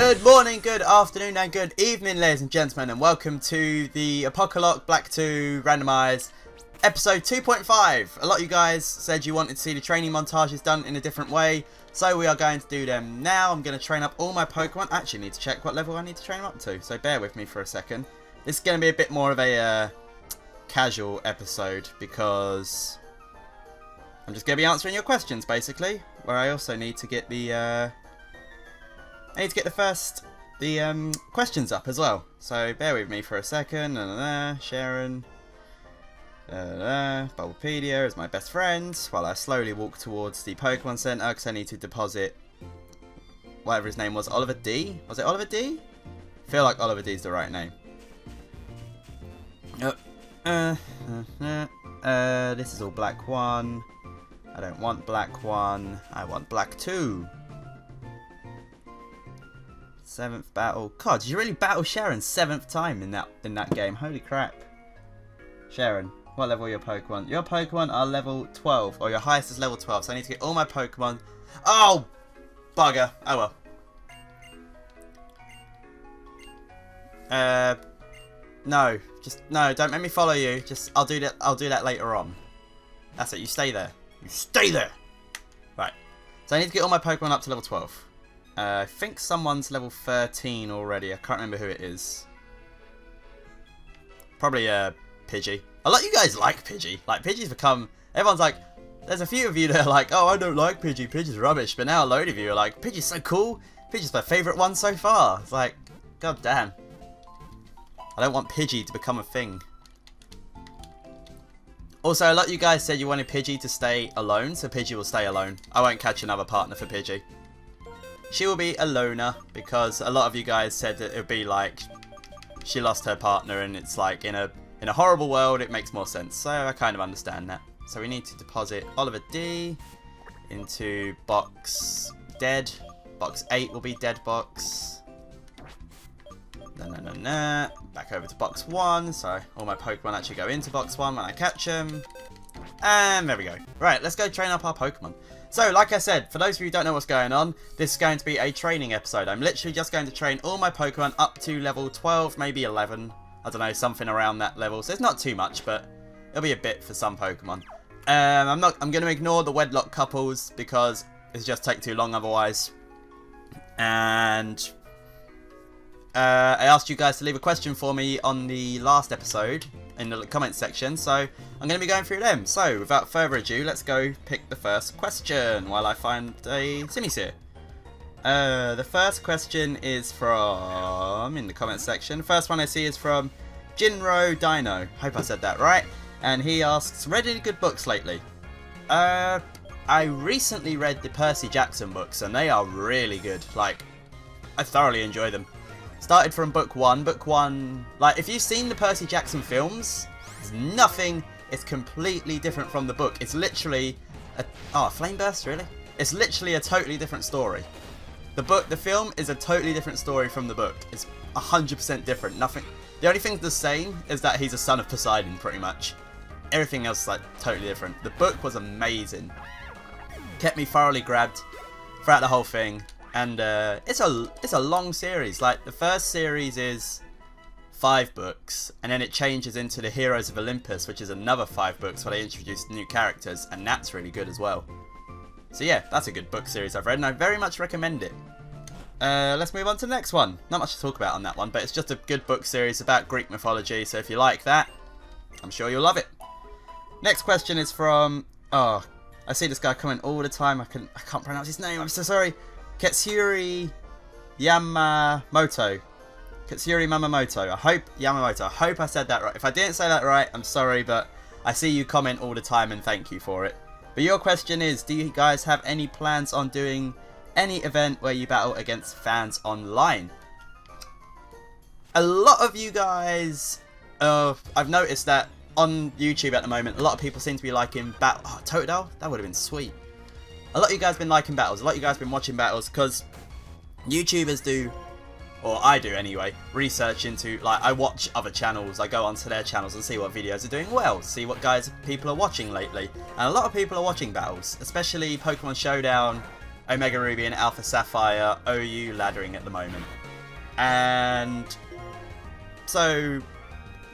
Good morning, good afternoon, and good evening, ladies and gentlemen, and welcome to the Apocalocke Black 2 Randomized episode 2.5. A lot of you guys said you wanted to see the training montages done in a different way, so we are going to do them now. I'm going to train up all my Pokemon. I actually need to check what level I need to train them up to, so bear with me for a second. This is going to be a bit more of a casual episode because I'm just going to be answering your questions, basically, where I also need to get the questions up as well. So bear with me for a second. Sharon. Bulbapedia is my best friend. While I slowly walk towards the Pokemon Center because I need to deposit whatever his name was. Oliver D? Was it Oliver D? I feel like Oliver D is the right name. This is all black 1. I don't want black 1. I want black 2. 7th battle. God, did you really battle Sharon 7th time in that game? Holy crap. Sharon, what level are your Pokemon? Your Pokemon are level 12, or your highest is level 12, so I need to get all my Pokemon. Oh, bugger. Oh well. No, don't make me follow you. I'll do that later on. That's it, you stay there. You stay there. Right. So I need to get all my Pokemon up to level 12. I think someone's level 13 already. I can't remember who it is. Probably Pidgey. A lot of you guys like Pidgey. Like, Pidgey's become... Everyone's like... There's a few of you that are like, oh, I don't like Pidgey. Pidgey's rubbish. But now a load of you are like, Pidgey's so cool. Pidgey's my favourite one so far. It's like, god damn. I don't want Pidgey to become a thing. Also, a lot of you guys said you wanted Pidgey to stay alone. So Pidgey will stay alone. I won't catch another partner for Pidgey. She will be a loner, because a lot of you guys said that it would be like she lost her partner and it's like in a horrible world it makes more sense. So I kind of understand that. So we need to deposit Oliver D into box dead. Box 8 will be dead box. Back over to box 1. So all my Pokemon actually go into box 1 when I catch them. And there we go. Right, let's go train up our Pokemon. So, like I said, for those of you who don't know what's going on, this is going to be a training episode. I'm literally just going to train all my Pokemon up to level 12, maybe 11. I don't know, something around that level. So it's not too much, but it'll be a bit for some Pokemon. I'm going to ignore the wedlock couples because it'll just take too long otherwise. And I asked you guys to leave a question for me on the last episode in the comments section, so I'm going to be going through them. So without further ado, let's go pick the first question while I find a Simisear. The first question is from, in the comments section, the first one I see is from Jinro Dino, hope I said that right, and he asks, read any good books lately? I recently read the Percy Jackson books and they are really good. Like, I thoroughly enjoy them. Started from book 1. Book 1, like, if you've seen the Percy Jackson films, there's nothing, it's completely different from the book. It's literally a flame burst, really? It's literally a totally different story. The film is a totally different story from the book. It's 100% different. Nothing. The only thing the same is that he's a son of Poseidon, pretty much. Everything else is like totally different. The book was amazing. Kept me thoroughly grabbed throughout the whole thing. And it's a long series. Like, the first series is 5 books, and then it changes into the Heroes of Olympus, which is another 5 books where they introduce new characters, and that's really good as well. So yeah, that's a good book series I've read, and I very much recommend it. Let's move on to the next one. Not much to talk about on that one, but it's just a good book series about Greek mythology, so if you like that, I'm sure you'll love it. Next question is from... Oh, I see this guy comment all the time. I can't pronounce his name, I'm so sorry. Katsuri Yamamoto. Katsuri Yamamoto. I hope I said that right. If I didn't say that right, I'm sorry, but I see you comment all the time and thank you for it. But your question is, do you guys have any plans on doing any event where you battle against fans online? A lot of you guys, I've noticed that on YouTube at the moment, a lot of people seem to be liking battle. Oh, Totodile? That would have been sweet. A lot of you guys have been liking battles. A lot of you guys have been watching battles because YouTubers do, or I do anyway, research into, like, I watch other channels. I go onto their channels and see what videos are doing well, see what people are watching lately. And a lot of people are watching battles, especially Pokemon Showdown Omega Ruby and Alpha Sapphire OU laddering at the moment. And so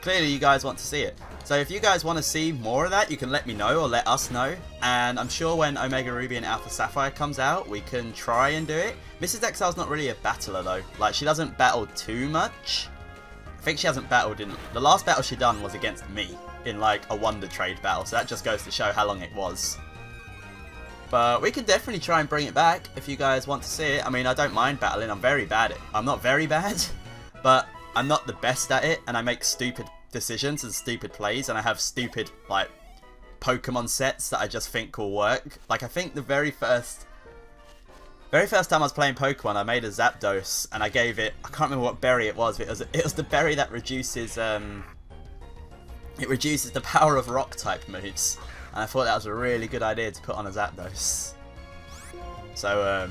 clearly you guys want to see it. So if you guys want to see more of that, you can let me know or let us know. And I'm sure when Omega Ruby and Alpha Sapphire comes out, we can try and do it. Mrs. Exile's not really a battler though. Like, she doesn't battle too much. I think she hasn't battled in... The last battle she done was against me in like a Wonder Trade battle. So that just goes to show how long it was. But we can definitely try and bring it back if you guys want to see it. I mean, I don't mind battling. I'm very bad at it. I'm not very bad, but I'm not the best at it. And I make stupid decisions and stupid plays, and I have stupid like Pokemon sets that I just think will work. Like, I think the very first time I was playing Pokemon, I made a Zapdos and I gave it, I can't remember what berry it was, but it was the berry that reduces it reduces the power of rock type moves, and I thought that was a really good idea to put on a Zapdos. So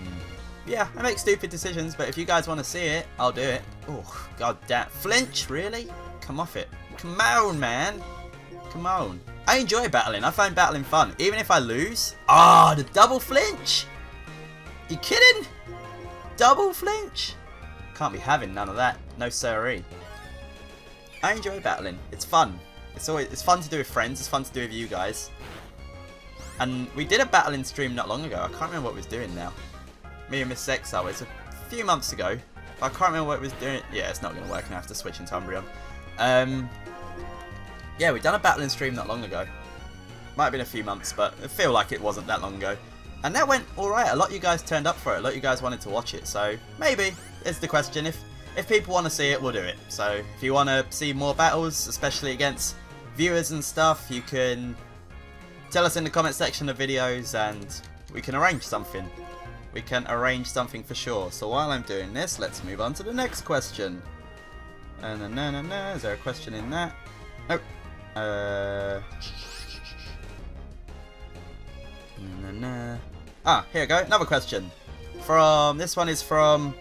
yeah, I make stupid decisions, but if you guys want to see it, I'll do it. Oh god damn, flinch, really? Come off it. Come on, man. Come on. I enjoy battling. I find battling fun. Even if I lose. Ah, the double flinch. You kidding? Double flinch? Can't be having none of that. No siree. I enjoy battling. It's fun. It's fun to do with friends. It's fun to do with you guys. And we did a battling stream not long ago. I can't remember what we was doing now. Me and Miss Exile. It's a few months ago. But I can't remember what we was doing. Yeah, it's not going to work. I have to switch into Umbreon. Yeah, we done a battling stream not long ago. Might have been a few months, but I feel like it wasn't that long ago. And that went alright. A lot of you guys turned up for it. A lot of you guys wanted to watch it. So maybe is the question. If people want to see it, we'll do it. So if you want to see more battles, especially against viewers and stuff, you can tell us in the comment section of videos and we can arrange something. We can arrange something for sure. So while I'm doing this, let's move on to the next question. Is there a question in that? Nope. Ah, here we go. Another question. This one is from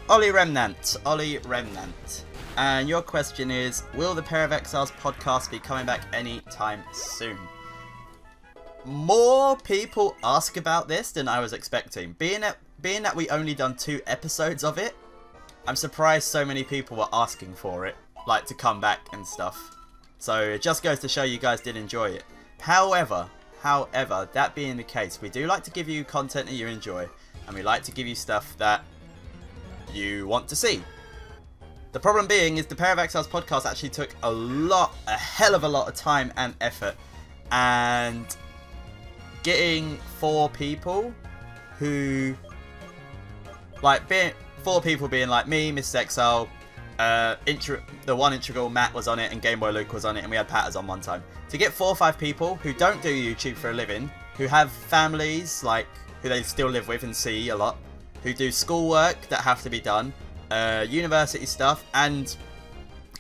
Ollie Remnant. Ollie Remnant. And your question is, will the Pair of Exiles podcast be coming back anytime soon? More people ask about this than I was expecting. Being that we only done 2 episodes of it, I'm surprised so many people were asking for it, like to come back and stuff. So it just goes to show you guys did enjoy it. However, that being the case, we do like to give you content that you enjoy, and we like to give you stuff that you want to see. The problem being is the Pair of Exiles podcast actually took a hell of a lot of time and effort, and getting 4 people who, like, 4 people being like me, Miss Exile, the one integral Matt was on it, and Game Boy Luke was on it, and we had Patters on one time. To get 4 or 5 people who don't do YouTube for a living, who have families, like, who they still live with and see a lot, who do schoolwork that have to be done, university stuff, and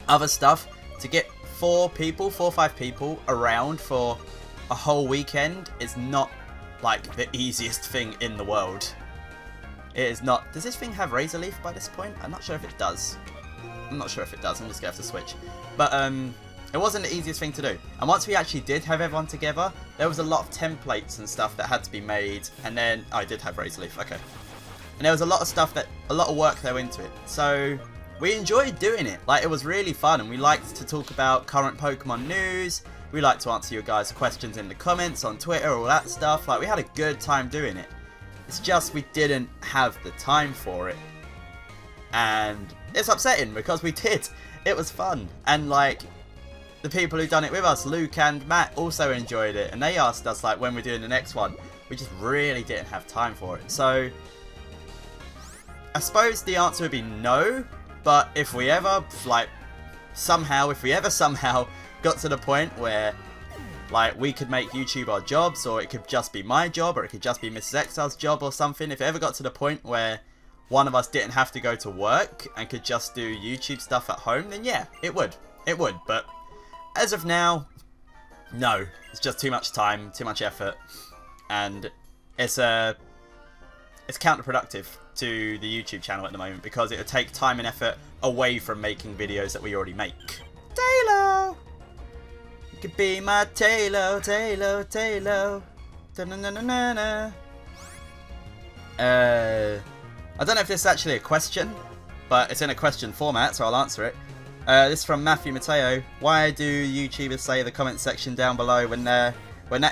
other stuff, to get 4 or 5 people around for a whole weekend is not, like, the easiest thing in the world. It is not. Does this thing have Razor Leaf by this point? I'm not sure if it does. I'm not sure if it does. I'm just going to have to switch. But it wasn't the easiest thing to do. And once we actually did have everyone together, there was a lot of templates and stuff that had to be made. And then... Oh, I did have Razor Leaf. Okay. And there was a lot of stuff a lot of work that went into it. So we enjoyed doing it. Like, it was really fun. And we liked to talk about current Pokemon news. We liked to answer your guys' questions in the comments on Twitter, all that stuff. Like, we had a good time doing it. It's just we didn't have the time for it. And it's upsetting because we did. It was fun. And, like, the people who done it with us, Luke and Matt, also enjoyed it. And they asked us, like, when we're doing the next one. We just really didn't have time for it. So I suppose the answer would be no. But if we ever, like, somehow got to the point where, like, we could make YouTube our jobs, or it could just be my job, or it could just be Mrs. Exile's job or something. If it ever got to the point where one of us didn't have to go to work and could just do YouTube stuff at home, then yeah, it would. It would. But as of now, no. It's just too much time, too much effort, and it's counterproductive to the YouTube channel at the moment because it would take time and effort away from making videos that we already make. Taylor! You could be my Taylor, Taylor, Taylor. Da -na -na -na -na -na. I don't know if this is actually a question, but it's in a question format, so I'll answer it. This is from Matthew Mateo. Why do YouTubers say the comment section down below when that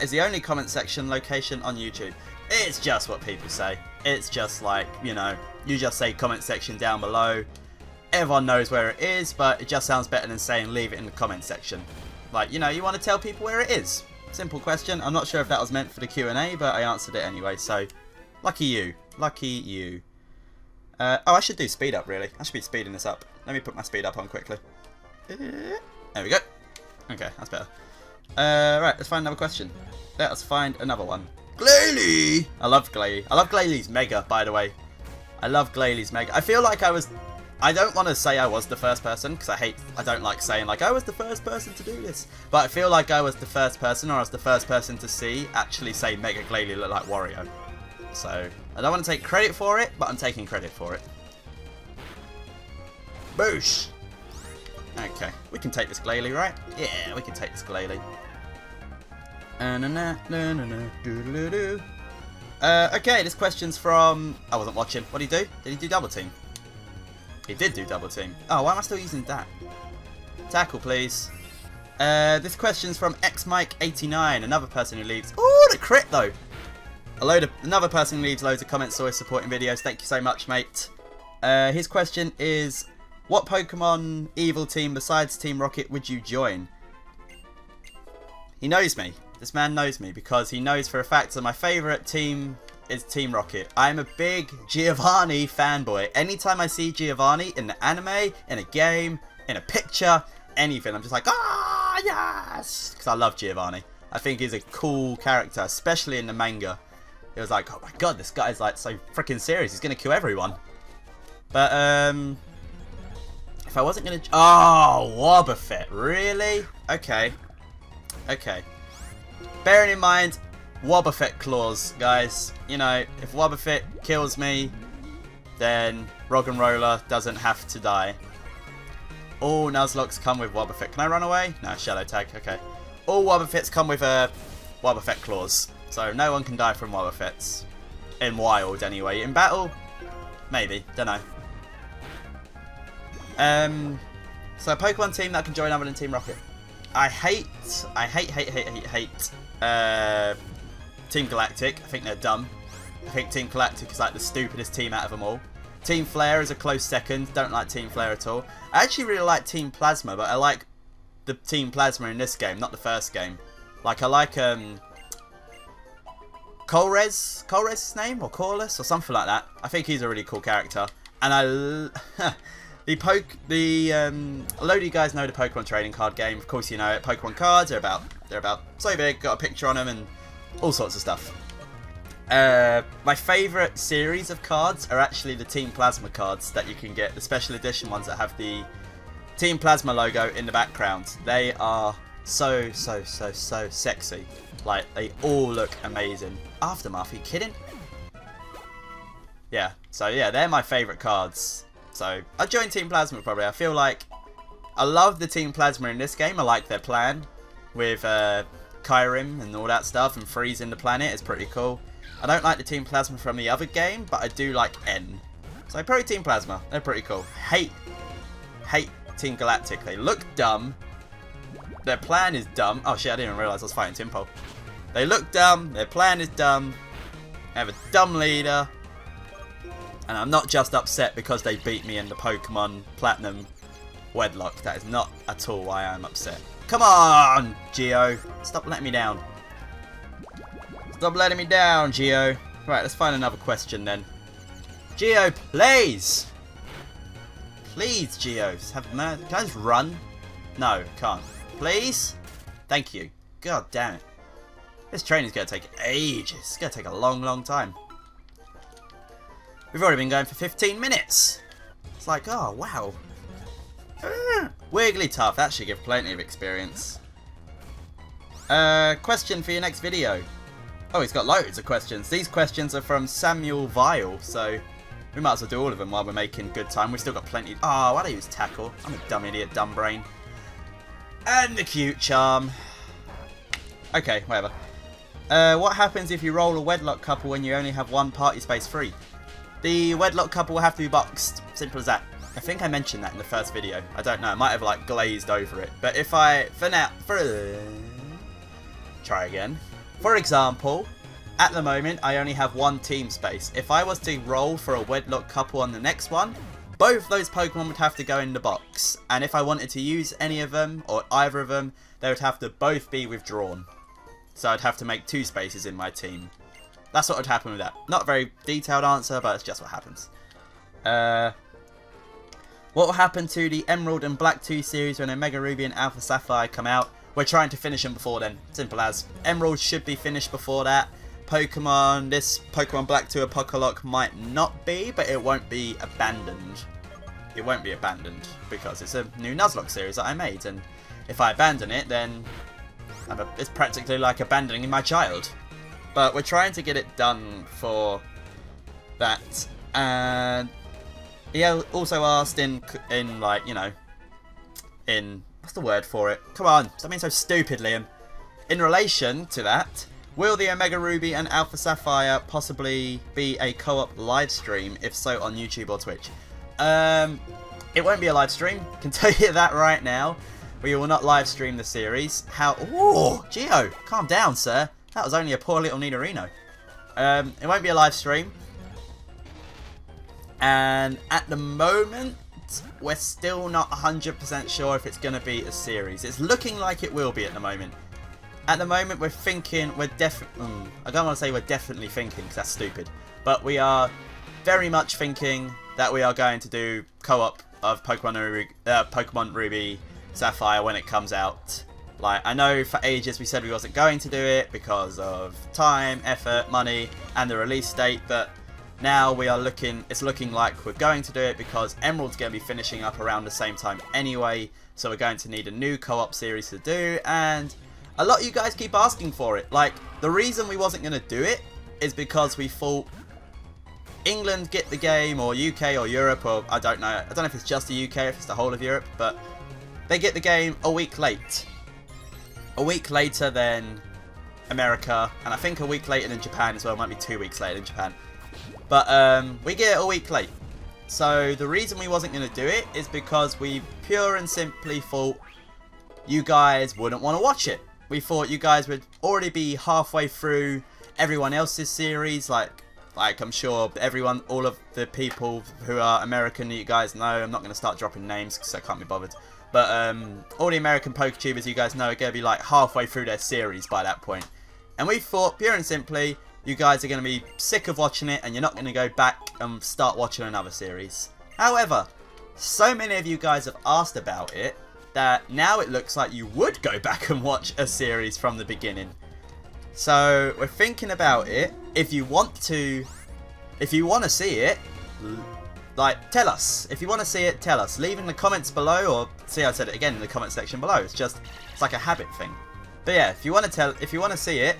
is the only comment section location on YouTube? It's just what people say. It's just like, you know, you just say comment section down below. Everyone knows where it is, but it just sounds better than saying leave it in the comment section. Like, you know, you want to tell people where it is. Simple question. I'm not sure if that was meant for the Q&A, but I answered it anyway, so lucky you. Lucky you. Oh, I should do speed up, really. I should be speeding this up. Let me put my speed up on quickly. There we go. Okay, that's better. Right, let's find another question. Let us find another one. Glalie! I love Glalie. I love Glalie's Mega, by the way. I love Glalie's Mega. I feel like I don't want to say I was the first person, because I don't like saying, like, I was the first person to do this. But I feel like I was the first person, or I was the first person to actually say Mega Glalie look like Wario. So, I don't want to take credit for it, but I'm taking credit for it. Boosh! Okay, we can take this Glalie, right? Yeah, we can take this Glalie. Okay, this question's from... I wasn't watching. What did he do? Did he do double team? He did do double team. Oh, why am I still using that? Tackle, please. This question's from XMike89, another person who leaves... Oh, the crit, though! Another person who leaves loads of comments, always supporting videos. Thank you so much, mate. His question is, what Pokemon Evil team besides Team Rocket would you join? He knows me. This man knows me because he knows for a fact that my favourite team is Team Rocket. I'm a big Giovanni fanboy. Anytime I see Giovanni in the anime, in a game, in a picture, anything, I'm just like, ah, yes! Because I love Giovanni. I think he's a cool character, especially in the manga. It was like, oh my god, this guy's like so freaking serious. He's gonna kill everyone. But if I wasn't gonna, oh, Wobbuffet, really? Okay, okay. Bearing in mind, Wobbuffet claws, guys. You know, if Wobbuffet kills me, then Roggenrola doesn't have to die. All Nuzlockes come with Wobbuffet. Can I run away? No, Shadow Tag. Okay. All Wobbuffets come with Wobbuffet claws. So no one can die from Wobbuffets. In wild, anyway. In battle, maybe. Don't know. So a Pokemon team that can join other than Team Rocket. I hate Team Galactic. I think they're dumb. I think Team Galactic is like the stupidest team out of them all. Team Flare is a close second. Don't like Team Flare at all. I actually really like Team Plasma, but I like the Team Plasma in this game, not the first game. Like, I like Colress's name, or Corliss, or something like that. I think he's a really cool character. And a load of you guys know the Pokemon trading card game. Of course you know it. Pokemon cards, they're about so big, got a picture on them and all sorts of stuff. My favourite series of cards are actually the Team Plasma cards that you can get, the special edition ones that have the Team Plasma logo in the background. They are so sexy. Like, they all look amazing. Aftermath, are you kidding? Yeah, so yeah, they're my favourite cards. So, I'd join Team Plasma probably. I feel like I love the Team Plasma in this game. I like their plan with Kyrim and all that stuff, and freezing the planet is pretty cool. I don't like the Team Plasma from the other game, but I do like N. So probably Team Plasma. They're pretty cool. Hate Team Galactic. They look dumb. Their plan is dumb. Oh shit, I didn't even realise I was fighting Timpole. They look dumb. Their plan is dumb. They have a dumb leader. And I'm not just upset because they beat me in the Pokemon Platinum Wedlock. That is not at all why I'm upset. Come on, Geo. Stop letting me down. Stop letting me down, Geo. Right, let's find another question then. Geo, please! Please, Geo. Can I just run? No, can't. Please? Thank you. God damn it. This training's going to take ages. It's going to take a long time. We've already been going for 15 minutes. It's like, oh, wow. Wigglytuff. That should give plenty of experience. Question for your next video. Oh, he's got loads of questions. These questions are from Samuel Vile, so we might as well do all of them while we're making good time. We've still got plenty. Oh, why do I use Tackle? I'm a dumb idiot, dumb brain. And the Cute Charm. Okay, whatever. What happens if you roll a wedlock couple when you only have one party space free? The wedlock couple will have to be boxed. Simple as that. I think I mentioned that in the first video. I don't know. I might have like glazed over it. But if I, try again. For example, at the moment I only have one team space. If I was to roll for a wedlock couple on the next one, both those Pokemon would have to go in the box. And if I wanted to use any of them or either of them, they would have to both be withdrawn. So I'd have to make 2 spaces in my team. That's what would happen with that. Not a very detailed answer, but it's just what happens. What will happen to the Emerald and Black 2 series when Omega Ruby and Alpha Sapphire come out? We're trying to finish them before then. Simple as. Emerald should be finished before that. This Pokemon Black 2 Apocalocke might not be, but it won't be abandoned. It won't be abandoned because it's a new Nuzlocke series that I made, and if I abandon it, then it's practically like abandoning my child. But we're trying to get it done for that. And he also asked in like, you know, in, what's the word for it? Come on, stop being so stupid, Liam. In relation to that, will the Omega Ruby and Alpha Sapphire possibly be a co-op live stream? If so, on YouTube or Twitch? It won't be a live stream. I can tell you that right now. We will not live stream the series. Ooh, Geo, calm down, sir. That was only a poor little Nidorino. It won't be a live stream. And at the moment, we're still not 100% sure if it's going to be a series. It's looking like it will be at the moment. At the moment, we're thinking, I don't want to say we're definitely thinking, because that's stupid. But we are very much thinking that we are going to do co-op of Pokemon Ruby Sapphire when it comes out. Like, I know for ages we said we wasn't going to do it because of time, effort, money, and the release date, but now it's looking like we're going to do it because Emerald's going to be finishing up around the same time anyway, so we're going to need a new co-op series to do, and a lot of you guys keep asking for it. Like, the reason we wasn't going to do it is because we thought England get the game, or UK or Europe, or I don't know if it's just the UK or if it's the whole of Europe, but they get the game a week late. A week later than America, and I think a week later than Japan as well. It might be 2 weeks later than Japan. But we get it a week late. So the reason we wasn't going to do it is because we pure and simply thought you guys wouldn't want to watch it. We thought you guys would already be halfway through everyone else's series, like I'm sure all of the people who are American that you guys know. I'm not going to start dropping names because I can't be bothered. But all the American PokeTubers you guys know are going to be like halfway through their series by that point. And we thought, pure and simply, you guys are going to be sick of watching it and you're not going to go back and start watching another series. However, so many of you guys have asked about it that now it looks like you would go back and watch a series from the beginning. So we're thinking about it. If you want to see it, like, tell us. If you want to see it, tell us. Leave in the comments below, or see, I said it again in the comment section below. It's like a habit thing. But yeah, if you want to see it,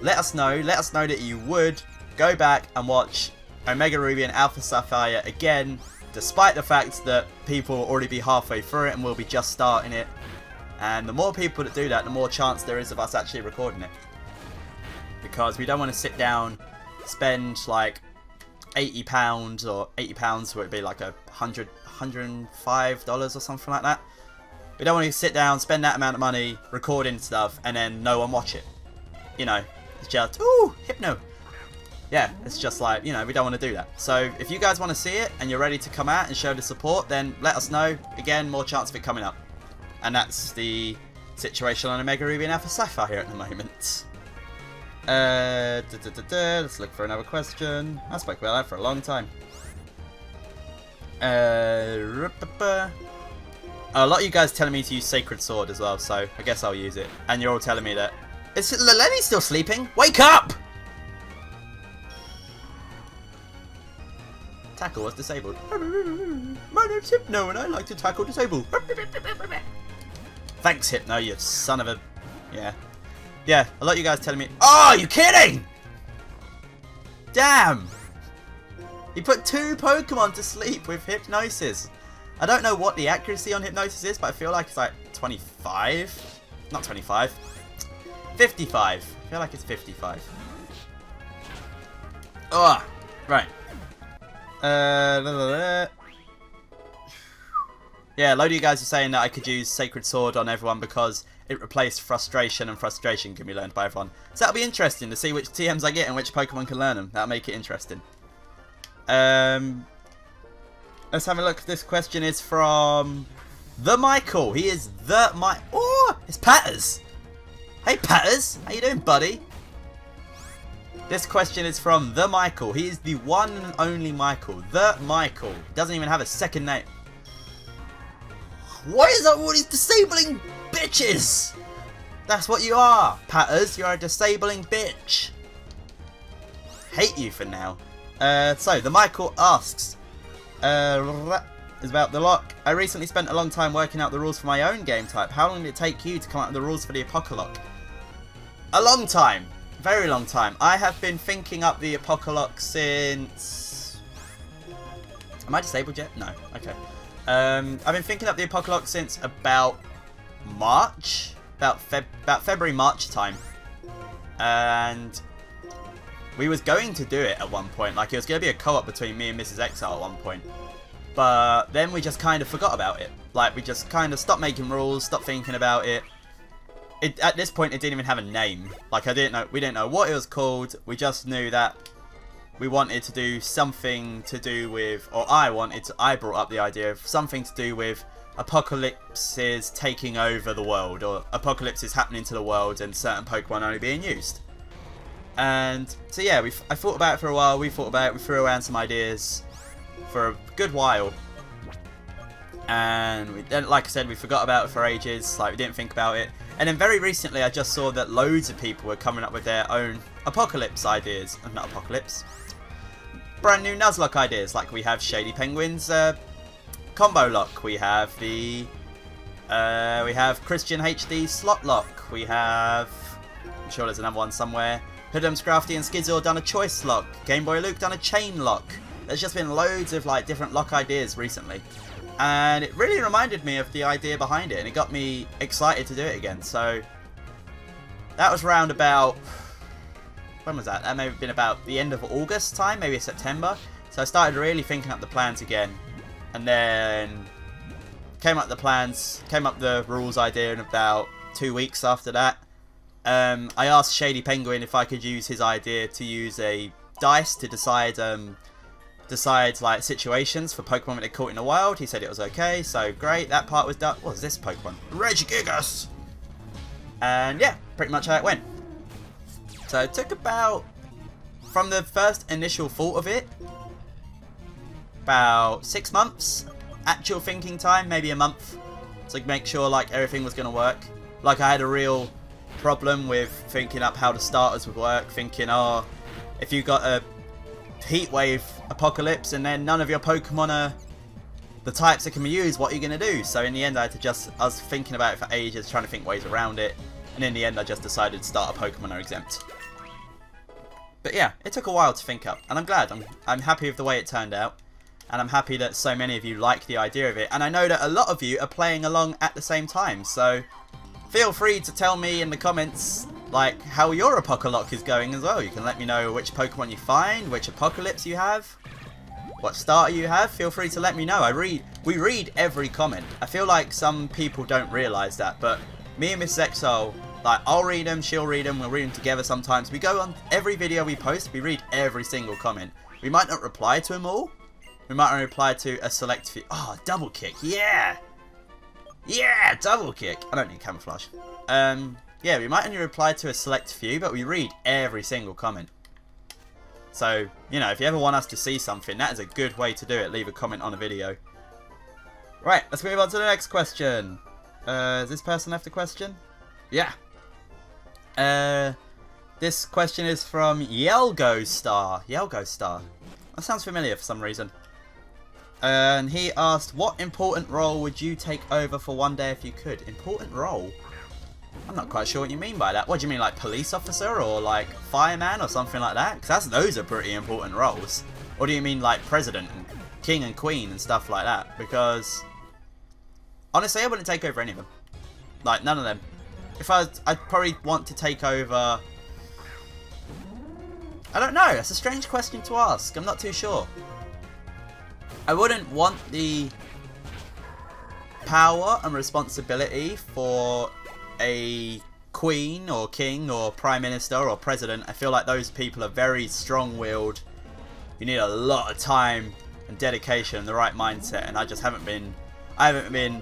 let us know. Let us know that you would go back and watch Omega Ruby and Alpha Sapphire again, despite the fact that people will already be halfway through it and we'll be just starting it. And the more people that do that, the more chance there is of us actually recording it. Because we don't want to sit down, spend like £80 or £80 would be like $105 or something like that. We don't want to sit down, spend that amount of money recording stuff and then no one watch it. You know, it's just, ooh, Hypno. Yeah, it's just like, you know, we don't want to do that. So if you guys want to see it and you're ready to come out and show the support, then let us know. Again, more chance of it coming up. And that's the situation on Omega Ruby and Alpha Sapphire here at the moment. Let's look for another question. I spoke about that for a long time. A lot of you guys telling me to use Sacred Sword as well, so I guess I'll use it. And you're all telling me that Lenny's still sleeping. Wake up! Tackle was disabled. My name's Hypno and I like to tackle disabled. Thanks, Hypno, you son of a... Yeah. Yeah, a lot of you guys telling me... Oh, are you kidding? Damn! He put 2 Pokemon to sleep with Hypnosis. I don't know what the accuracy on Hypnosis is, but I feel like it's like 25. Not 25. 55. I feel like it's 55. Oh, right. Yeah, a load of you guys are saying that I could use Sacred Sword on everyone because it replaced Frustration, and Frustration can be learned by everyone. So that'll be interesting to see which TMs I get and which Pokemon can learn them. That'll make it interesting. Let's have a look. This question is from the Michael. He is the Oh, it's Patters. Hey Patters, how you doing, buddy? This question is from the Michael. He is the one and only Michael. The Michael. He doesn't even have a second name. What is up with all these disabling bitches? That's what you are, Patters. You're a disabling bitch. Hate you for now. So, the Michael asks, is about the lock. I recently spent a long time working out the rules for my own game type. How long did it take you to come up with the rules for the Apocalocke? A long time. Very long time. I have been thinking up the Apocalocke since... Am I disabled yet? No. Okay. I've been thinking up the Apocalocke since about March. About February, March time. And we was going to do it at one point. Like, it was going to be a co-op between me and Mrs. Exile at one point. But then we just kind of forgot about it. Like, we just kind of stopped making rules, stopped thinking about it. At this point, it didn't even have a name. Like, we didn't know what it was called. We just knew that we wanted to do something to do with, or I brought up the idea of something to do with apocalypses taking over the world, or apocalypses happening to the world and certain Pokemon only being used. And so yeah, I thought about it for a while. We thought about it. We threw around some ideas for a good while, and like I said, we forgot about it for ages. Like, we didn't think about it. And then very recently, I just saw that loads of people were coming up with their own apocalypse ideas. Not apocalypse. Brand new Nuzlocke ideas. Like, we have Shady Penguin's combo lock. We have the we have Christian HD slot lock. We have, I'm sure there's another one somewhere. Hoodlum, Scrafty, and Skidzor done a choice lock. Game Boy Luke done a chain lock. There's just been loads of like different lock ideas recently. And it really reminded me of the idea behind it, and it got me excited to do it again. So that was round about, when was that? That may have been about the end of August time, maybe September. So I started really thinking up the plans again, and then came up the rules idea in about 2 weeks after that. I asked Shady Penguin if I could use his idea to use a dice to decide like situations for Pokemon that they caught in the wild. He said it was okay, so great, that part was done. What was this Pokemon? Regigigas! And yeah, pretty much how it went. So it took about, from the first initial thought of it, about 6 months. Actual thinking time, maybe a month, to make sure like everything was going to work. Like, I had a real problem with thinking up how the starters would work, thinking, oh, if you got a heat wave apocalypse and then none of your Pokemon are the types that can be used, what are you going to do? So in the end, I was thinking about it for ages, trying to think ways around it, and in the end I just decided to start a Pokemon are exempt. But yeah, it took a while to think up, and I'm glad. I'm happy with the way it turned out, and I'm happy that so many of you like the idea of it, and I know that a lot of you are playing along at the same time, so feel free to tell me in the comments like how your Apocalocke is going as well. You can let me know which Pokemon you find, which Apocalypse you have, what starter you have. Feel free to let me know. We read every comment. I feel like some people don't realise that, but me and Mrs. Exile, like, I'll read them, she'll read them, we'll read them together sometimes. We go on every video we post, we read every single comment. We might not reply to them all. We might only reply to a select few. Oh, double kick, yeah! Yeah, double kick. I don't need camouflage. Yeah, we might only reply to a select few, but we read every single comment. So, you know, if you ever want us to see something, that is a good way to do it. Leave a comment on a video. Right, let's move on to the next question. Has this person left a question? Yeah. This question is from Yelgostar. Yelgostar. That sounds familiar for some reason. And he asked, what important role would you take over for one day if you could? Important role? I'm not quite sure what you mean by that. What do you mean, like police officer or like fireman or something like that? Because those are pretty important roles. Or do you mean like president and king and queen and stuff like that? Because honestly, I wouldn't take over any of them. Like, none of them. I'd probably want to take over. I don't know. That's a strange question to ask. I'm not too sure. I wouldn't want the power and responsibility for a queen or king or prime minister or president. I feel like those people are very strong-willed. You need a lot of time and dedication and the right mindset, and I just haven't been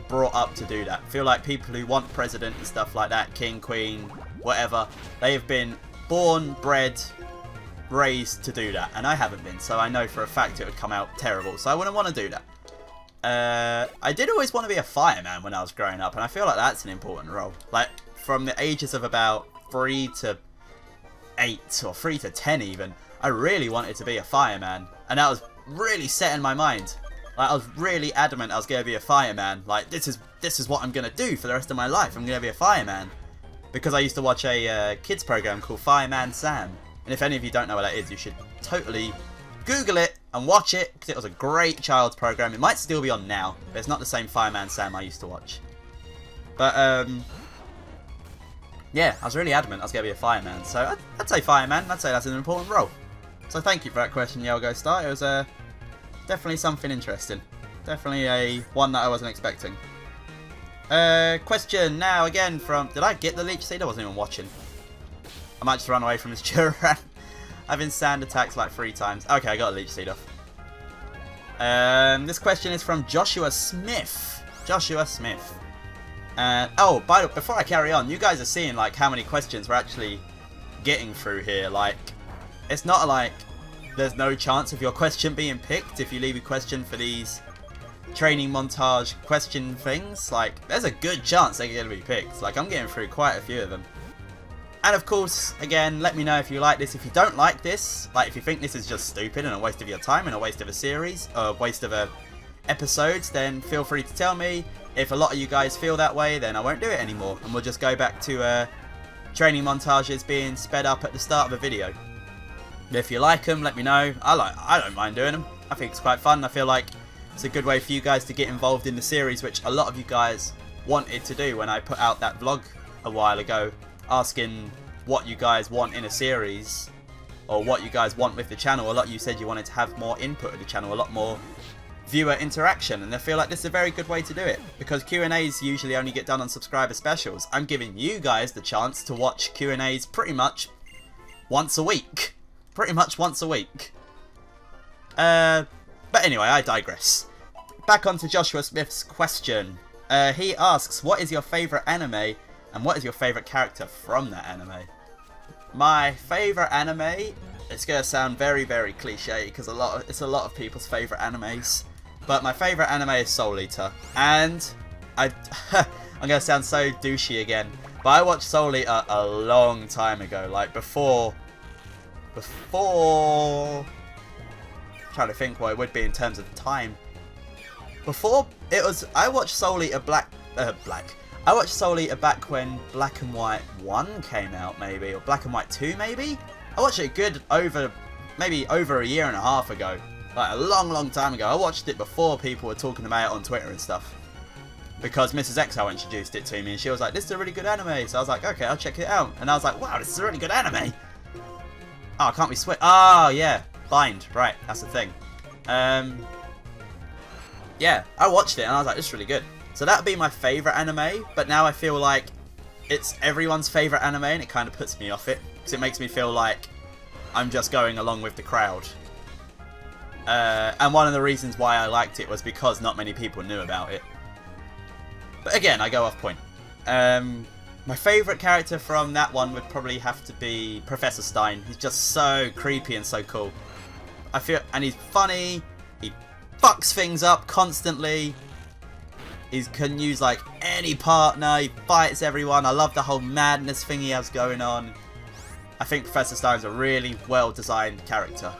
brought up to do that. I feel like people who want president and stuff like that, king, queen, whatever, they have been born, bred, raised to do that, and I haven't been, so I know for a fact it would come out terrible, so I wouldn't want to do that. I did always want to be a fireman when I was growing up, and I feel like that's an important role. Like, from the ages of about 3 to 8, or 3 to 10 even, I really wanted to be a fireman, and that was really set in my mind. Like, I was really adamant I was going to be a fireman. Like, this is what I'm going to do for the rest of my life. I'm going to be a fireman. Because I used to watch a kids program called Fireman Sam. And if any of you don't know what that is, you should totally Google it and watch it, because it was a great child's program. It might still be on now, but it's not the same Fireman Sam I used to watch. But, yeah, I was really adamant I was going to be a fireman. So I'd say fireman. I'd say that's an important role. So thank you for that question, Yelgo Star. It was definitely something interesting. Definitely one that I wasn't expecting. Question now again from... Did I get the leech seed? I wasn't even watching. I might just run away from this Duran. I've been sand attacked like 3 times. Okay, I got a leech seed off. This question is from Joshua Smith. Joshua Smith. Oh, before I carry on, you guys are seeing like how many questions we're actually getting through here. Like, it's not like there's no chance of your question being picked if you leave a question for these training montage question things. Like, there's a good chance they're going to be picked. Like, I'm getting through quite a few of them. And of course, again, let me know if you like this. If you don't like this, like if you think this is just stupid and a waste of your time and a waste of a series, or a waste of episodes, then feel free to tell me. If a lot of you guys feel that way, then I won't do it anymore, and we'll just go back to training montages being sped up at the start of a video. If you like them, let me know. I don't mind doing them. I think it's quite fun. I feel like it's a good way for you guys to get involved in the series, which a lot of you guys wanted to do when I put out that vlog a while ago, asking what you guys want in a series, or what you guys want with the channel. A lot of you said you wanted to have more input of the channel, a lot more viewer interaction, and I feel like this is a very good way to do it, because Q&As usually only get done on subscriber specials. I'm giving you guys the chance to watch Q&As pretty much once a week. Pretty much once a week. But anyway, I digress. Back onto Joshua Smith's question. He asks, what is your favourite anime, and what is your favourite character from that anime? My favourite anime, it's going to sound very, very cliche, because it's a lot of people's favourite animes. But my favourite anime is Soul Eater. And I'm going to sound so douchey again, but I watched Soul Eater a long time ago. Like before... I'm trying to think what it would be in terms of time. Before it was... I watched Soul Eater I watched Soul Eater back when Black and White 1 came out, maybe. Or Black and White 2, maybe? I watched it maybe over a year and a half ago. Like a long, long time ago. I watched it before people were talking about it on Twitter and stuff. Because Mrs. Exo introduced it to me and she was like, this is a really good anime. So I was like, okay, I'll check it out. And I was like, wow, this is a really good anime. Oh, can't we switch? Oh, yeah. Bind. Right, that's the thing. Yeah, I watched it and I was like, this is really good. So that would be my favourite anime. But now I feel like it's everyone's favourite anime and it kind of puts me off it. Because it makes me feel like I'm just going along with the crowd. And one of the reasons why I liked it was because not many people knew about it. But again, I go off point. My favourite character from that one would probably have to be Professor Stein. He's just so creepy and so cool. And he's funny. He fucks things up constantly. He can use like any partner. He fights everyone. I love the whole madness thing he has going on. I think Professor Stein's a really well-designed character.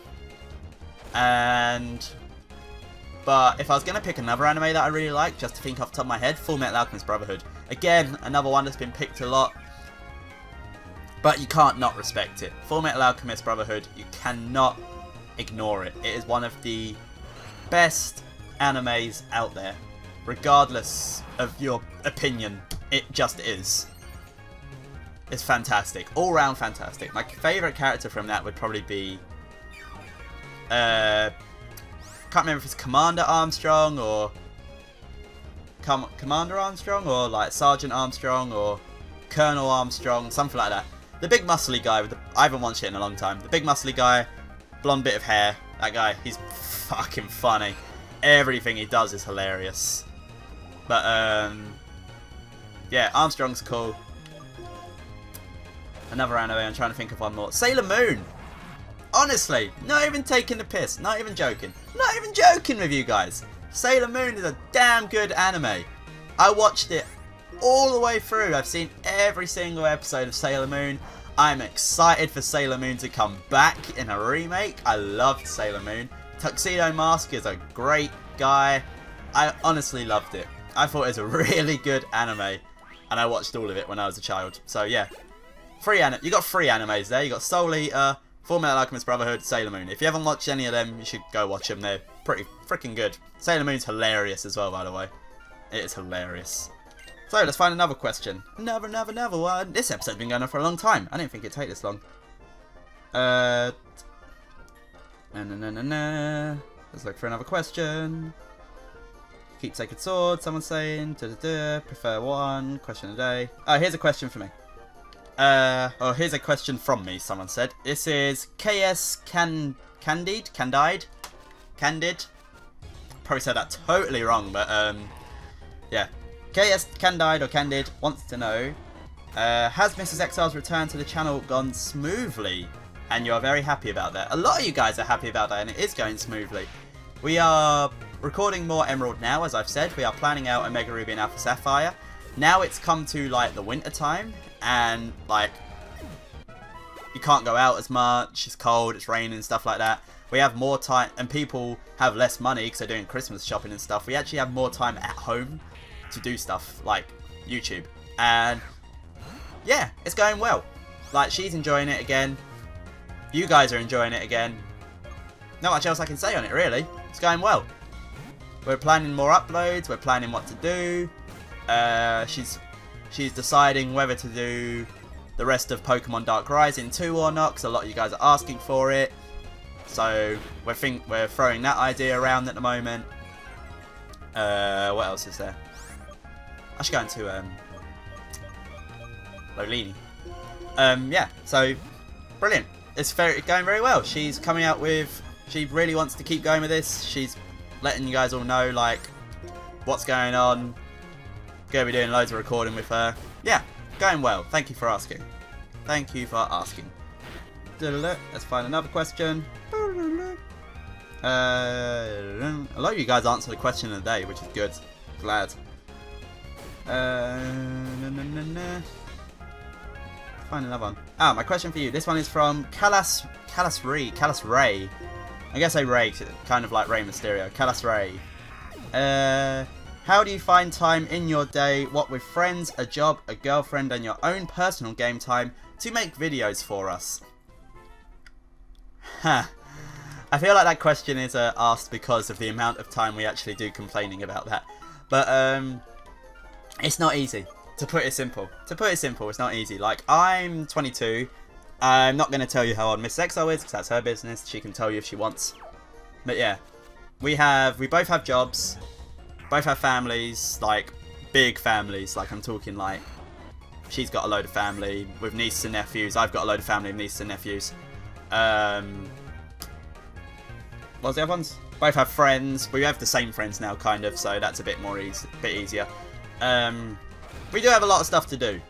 But if I was going to pick another anime that I really like, just to think off the top of my head, Full Metal Alchemist Brotherhood. Again, another one that's been picked a lot. But you can't not respect it. Full Metal Alchemist Brotherhood, you cannot ignore it. It is one of the best animes out there. Regardless of your opinion, it just is. is fantastic. All round fantastic. My favourite character from that would probably be... can't remember if it's Commander Armstrong or... Commander Armstrong or like Sergeant Armstrong or Colonel Armstrong, something like that. The big muscly guy with the... I haven't watched it in a long time. The big muscly guy, blonde bit of hair. That guy, he's fucking funny. Everything he does is hilarious. But, yeah, Armstrong's cool. Another anime, I'm trying to think of one more. Sailor Moon! Honestly, not even taking the piss. Not even joking. Not even joking with you guys. Sailor Moon is a damn good anime. I watched it all the way through. I've seen every single episode of Sailor Moon. I'm excited for Sailor Moon to come back in a remake. I loved Sailor Moon. Tuxedo Mask is a great guy. I honestly loved it. I thought it was a really good anime. And I watched all of it when I was a child. So yeah. You got 3 animes there. You got Soul Eater, Fullmetal Alchemist Brotherhood, Sailor Moon. If you haven't watched any of them, you should go watch them. They're pretty freaking good. Sailor Moon's hilarious as well, by the way. It is hilarious. So, let's find another question. Another one. This episode's been going on for a long time. I didn't think it'd take this long. Let's look for another question. Keep Sacred Sword, someone's saying. Prefer one. Question a day. Oh, here's a question for me. Here's a question from me, someone said. This is KS Candid? Probably said that totally wrong, but, yeah. KS Candide or Candid wants to know, has Mrs. Exile's return to the channel gone smoothly? And you're very happy about that. A lot of you guys are happy about that, and it is going smoothly. We are recording more Emerald now, as I've said. We are planning out Omega Ruby and Alpha Sapphire. Now it's come to, like, the winter time, and, like, you can't go out as much. It's cold, it's raining and stuff like that. We have more time, and people have less money because they're doing Christmas shopping and stuff. We actually have more time at home to do stuff like YouTube, and yeah, it's going well. Like, she's enjoying it again, you guys are enjoying it again. Not much else I can say on it, really. It's going well. We're planning more uploads, we're planning what to do. She's deciding whether to do the rest of Pokemon Dark Rising 2 or not, because a lot of you guys are asking for it. So we're throwing that idea around at the moment. What else is there? I should go into Lolini. Yeah, so brilliant. It's going very well. She's coming out with... She really wants to keep going with this. She's letting you guys all know, like, what's going on. Gonna be doing loads of recording with her. Yeah, going well. Thank you for asking. Thank you for asking. Let's find another question. A lot of you guys answered the question of the day, which is good. Glad. Find another one. Ah, my question for you. This one is from Kalas Ray. I guess I Ray, kind of like Rey Mysterio. Kalas Ray. How do you find time in your day, what with friends, a job, a girlfriend, and your own personal game time, to make videos for us? Huh. I feel like that question is asked because of the amount of time we actually do complaining about that. But, it's not easy. To put it simple. It's not easy. Like, I'm 22. I'm not going to tell you how old Miss Exile is, because that's her business. She can tell you if she wants. But yeah. We both have jobs. Both have families. Like, big families. Like, I'm talking like... She's got a load of family with nieces and nephews. I've got a load of family with nieces and nephews. What's the other ones? Both have friends. We have the same friends now, kind of, so that's a bit more bit easier. We do have a lot of stuff to do.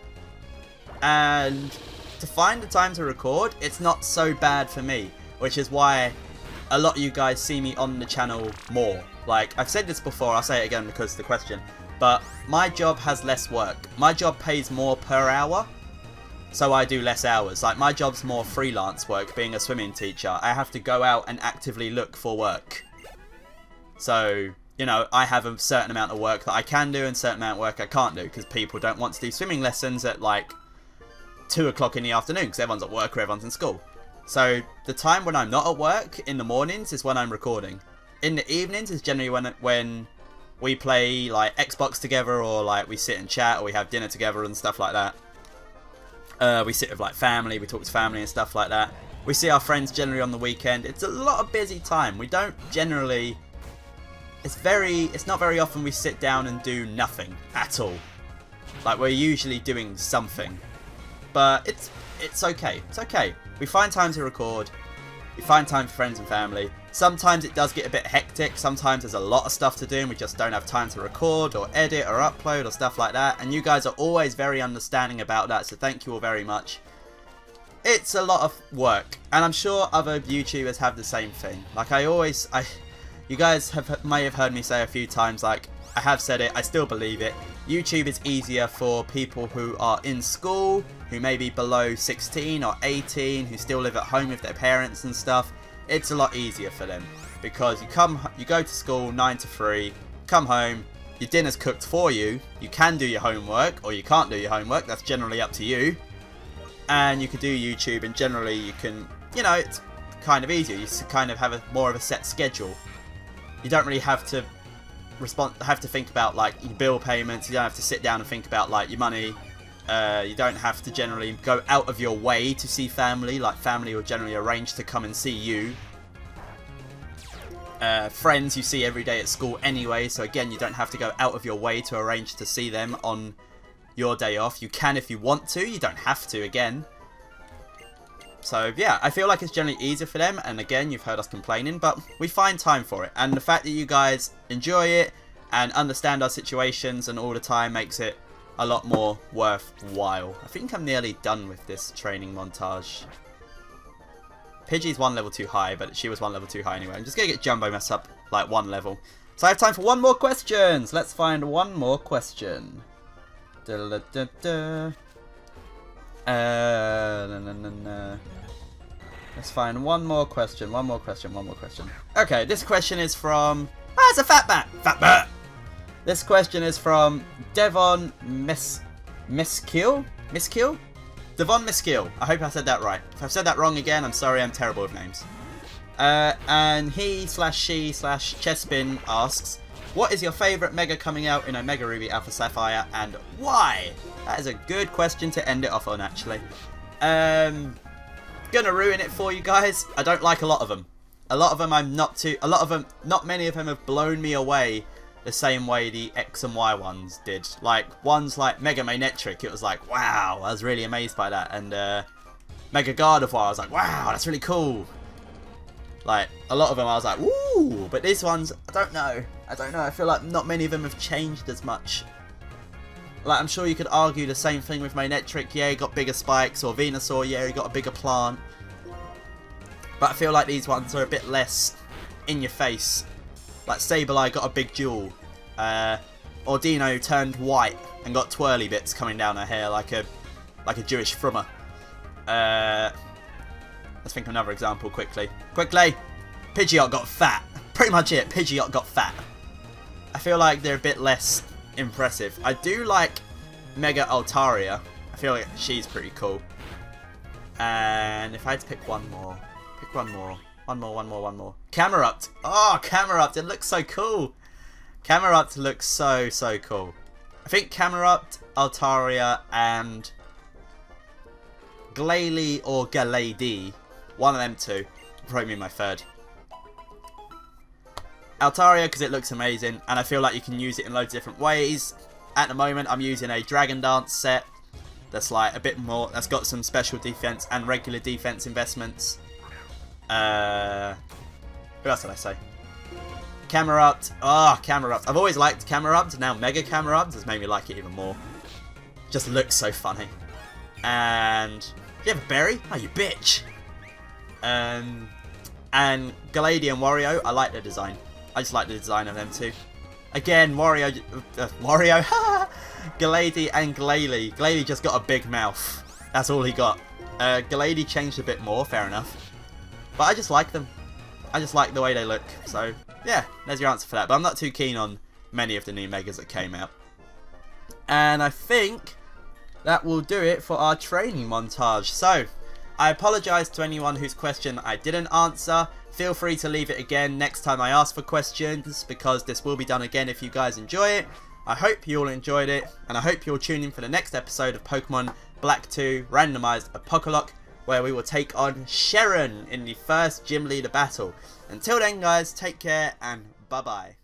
And to find the time to record, it's not so bad for me, which is why a lot of you guys see me on the channel more. Like, I've said this before, I'll say it again because of the question, but my job has less work. My job pays more per hour, so I do less hours. Like, my job's more freelance work, being a swimming teacher. I have to go out and actively look for work. So, you know, I have a certain amount of work that I can do and a certain amount of work I can't do, because people don't want to do swimming lessons at, like, 2 o'clock in the afternoon, because everyone's at work or everyone's in school. So, the time when I'm not at work, in the mornings, is when I'm recording. In the evenings is generally when we play, like, Xbox together, or, like, we sit and chat, or we have dinner together and stuff like that. We sit with like family, we talk to family and stuff like that. We see our friends generally on the weekend. It's a lot of busy time. We don't generally... It's not very often we sit down and do nothing at all. Like, we're usually doing something. But it's okay. It's okay. We find time to record. We find time for friends and family. Sometimes it does get a bit hectic. Sometimes there's a lot of stuff to do and we just don't have time to record or edit or upload or stuff like that. And you guys are always very understanding about that, so thank you all very much. It's a lot of work, and I'm sure other YouTubers have the same thing. Like, you guys may have heard me say a few times, like, I have said it, I still believe it. YouTube is easier for people who are in school, who may be below 16 or 18, who still live at home with their parents and stuff. It's a lot easier for them, because you go to school 9 to 3, come home, your dinner's cooked for you, you can do your homework, or you can't do your homework, that's generally up to you. And you can do YouTube, and generally you can, you know, it's kind of easier. You kind of have more of a set schedule. You don't really have to think about like your bill payments. You don't have to sit down and think about like your money. You don't have to generally go out of your way to see family. Like, family will generally arrange to come and see you. Friends you see every day at school anyway, so again, you don't have to go out of your way to arrange to see them on your day off. You can if you want to, you don't have to, again. So yeah, I feel like it's generally easier for them, and again, you've heard us complaining, but we find time for it, and the fact that you guys enjoy it and understand our situations and all the time makes it a lot more worthwhile. I think I'm nearly done with this training montage. Pidgey's one level too high, but she was one level too high anyway. I'm just gonna get Jumbo messed up like one level. So I have time for one more question. So let's find one more question. Let's find one more question. Okay, this question is from... Ah, it's a fat bat! This question is from Devon Miskill? Devon Miskill. I hope I said that right. If I've said that wrong again, I'm sorry, I'm terrible with names. And he/she/Chespin asks, what is your favourite Mega coming out in Omega Ruby Alpha Sapphire, and why? That is a good question to end it off on, actually. Gonna ruin it for you guys. I don't like a lot of them. Not many of them have blown me away the same way the X and Y ones did. Like, ones like Mega Manetric, it was like, wow, I was really amazed by that. And Mega Gardevoir, I was like, wow, that's really cool. Like, a lot of them I was like, woo! But these ones, I don't know. I feel like not many of them have changed as much. Like, I'm sure you could argue the same thing with Manetric. Yeah, he got bigger spikes. Or Venusaur, yeah, he got a bigger plant. But I feel like these ones are a bit less in your face. Like, Sableye got a big jewel. Ordino turned white and got twirly bits coming down her hair like a Jewish frummer. Let's think of another example quickly. Pidgeot got fat. Pretty much it. Pidgeot got fat. I feel like they're a bit less impressive. I do like Mega Altaria. I feel like she's pretty cool. And if I had to pick one more. One more. Camerupt. Oh, Camerupt. It looks so cool. Camerupt looks so cool. I think Camerupt, Altaria, and Glalie or Galady. One of them two. Probably my third. Altaria because it looks amazing, and I feel like you can use it in loads of different ways. At the moment, I'm using a Dragon Dance set that's like a bit more, that's got some special defense and regular defense investments. Who else did I say? Camerupt. Oh, Camerupt. I've always liked Camerupt. Now Mega Camerupt has made me like it even more. Just looks so funny. And do you have a berry? Oh, you bitch. And Galady and Wario, I like their design. I just like the design of them too. Again, Wario, Galady and Glalie. Glalie just got a big mouth. That's all he got. Galady changed a bit more, fair enough. But I just like them. I just like the way they look. So, yeah, there's your answer for that. But I'm not too keen on many of the new Megas that came out. And I think that will do it for our training montage. So, I apologise to anyone whose question I didn't answer. Feel free to leave it again next time I ask for questions, because this will be done again if you guys enjoy it. I hope you all enjoyed it, and I hope you'll tune in for the next episode of Pokemon Black 2, Randomized, Apocalocke, where we will take on Sharon in the first gym leader battle. Until then guys, take care and bye bye.